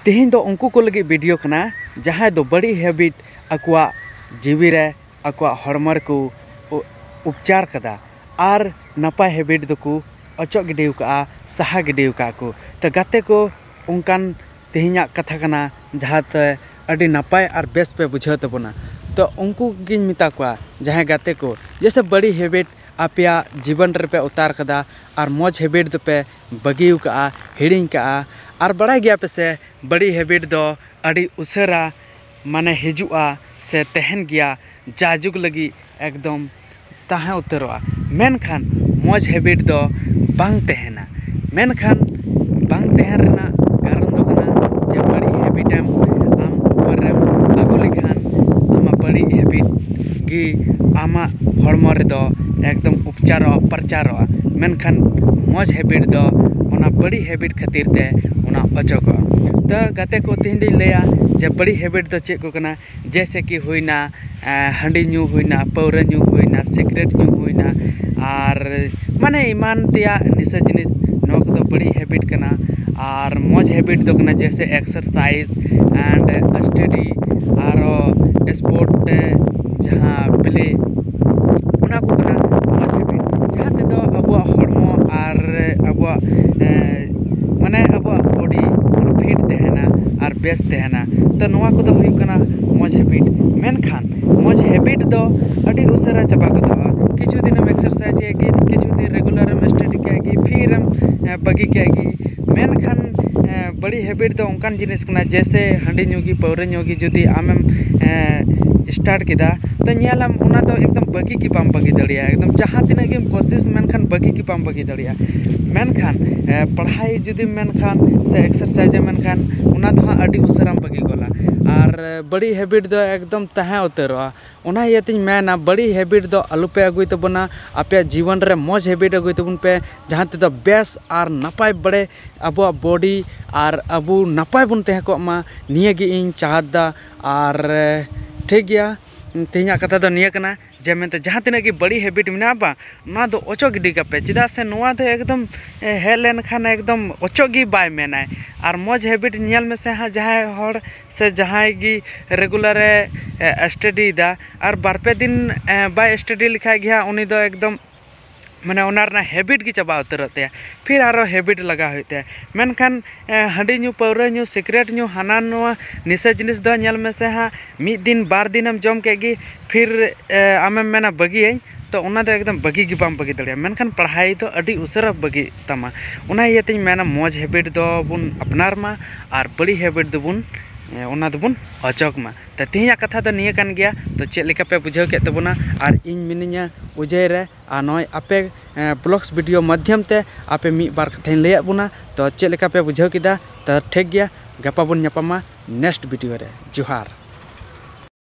तेहें दो उनको को लगे वीडियो कना जहाँ दो बड़ी हैबिट अकुआ जीवी रे अकुआ हड़मर को उपचार कदा और नपाय हैबिट दो को अचो गिडेव का सहा गिडेव का को तो गाते को उनकान तेहें कथा कना जहाँ अड़ी नपाय और बेस्ट पे बुझाव तबना तो उनको गिन मिता को जहाँ गाते को जैसे बड़ी हैबिट आपया जीवन रे पे उतार कदा और मौज हैबिट दो पे बगिव का हिड़िंग का और बड़ा गया पे से बड़ी हैबिट दो अड़ी उसरा माने हिजुआ से तहन गया जाजुग लगी एकदम तहाँ उतरवा मेनखान मौज हैबिट दो बांग तहना मेनखान बांग तहन रेना कारण दो कना जे बड़ी हैबिट आम ऊपर रे आगु लेखान आमा बड़ी हैबिट गी आमा हड़मो रे दो एकदम उपचार प्रचार मेनखान मौज हैबिट दो उना बड़ी हैबिट खातिर ते उना अचोक तो गाते को तेहन दी लैया जे बड़ी हैबिट दो चेक को कना जैसे कि हुईना हांडी न्यू हुईना पौरा न्यू हुईना सिगरेट न्यू हुईना और माने ईमान तेया निशा जिनिस नोक दो बड़ी हैबिट कना और मौज हैबिट दो कना जैसे एक्सरसाइज एंड स्टडी और स्पोर्ट जहाँ प्ले उना को कना मौज हैबिट जहाँ ते दो अबुआ हड़मो और अबुआ माने अबुआ बॉडी फिट तहना और बेस तहना तो नवा को दो हुई कना मौज हैबिट मेनखान मौज हैबिट दो अड़ी उसरा चबा को किछु दिन एक्सरसाइज केगी किछु दिन रेगुलर स्टडी केगी फिर बगी केगी मेनखान बड़ी हैबिट दो उनकान जिनिस कना जैसे हांडी न्यूगी पौरा न्यूगी जुदी आमेम स्टार्ट किदा तो नेलाम उना तो एकदम बगी की पाम बगी दड़िया एकदम जहाँ तिना गेम कोशिश मेनखान बगी की पाम बगी दड़िया मेनखान पढ़ाई जुदी मेनखान से एक्सरसाइज मेनखान उना तो अड़ी उसराम बगी गोला और बड़ी हैबिट दो एकदम तहाँ उतरवा उना इयतिन मेना बड़ी हैबिट दो आलुपे अगुई तबना आपे जीवन रे मौज हैबिट अगुई तबन पे जहाँ ते दो बेस और नपाय बड़े अबुआ बॉडी और अबु नपाय बन तहे को मा निये गे इन चाहदा और ठीक गया तेहना कथा दो निया कना जे मेनते जहाँ तिना की बड़ी हैबिट मेना बा ना दो ओचो गिडी कापे चिदा से नोआ दो एकदम हेलेन खान एकदम ओचो गी बाय मेनाय और मौज हैबिट नियल में से हाँ जहाँ हर से जहाँ गी रेगुलर स्टडी दा और बारपे दिन बाय स्टडी लिखा गया उनी दो एकदम माने उनारना हैबिट की चबा उतरते फिर आरो हैबिट लगा होते मेनखान हांडी न्यू पौरा न्यू सिगरेट न्यू हाना नुआ निशा जिनिस दो नेल में से हाँ मिद दिन बार दिन हम जम केगी फिर आमें मेना बगी तो उना दो एकदम बगी की बाम बगी दड़िया मेनखान पढ़ाई तो अड़ी उसरा बगी तमा उना इयते मेना मौज हैबिट दो बुन अपनार मा और बड़ी हैबिट दो बुन उना दबुन अचोक मा तो तेहना कथा तो निया कान गया तो चेक लेका पे बुझाव के तबना और इन मिनिया उजय रे आ नय आपे ब्लॉग्स वीडियो माध्यम ते आपे मी बार कथा लैया बुना तो चेक लेका पे बुझाव किदा तो ठीक गया गपा बुन न्यापामा नेक्स्ट वीडियो रे जोहार।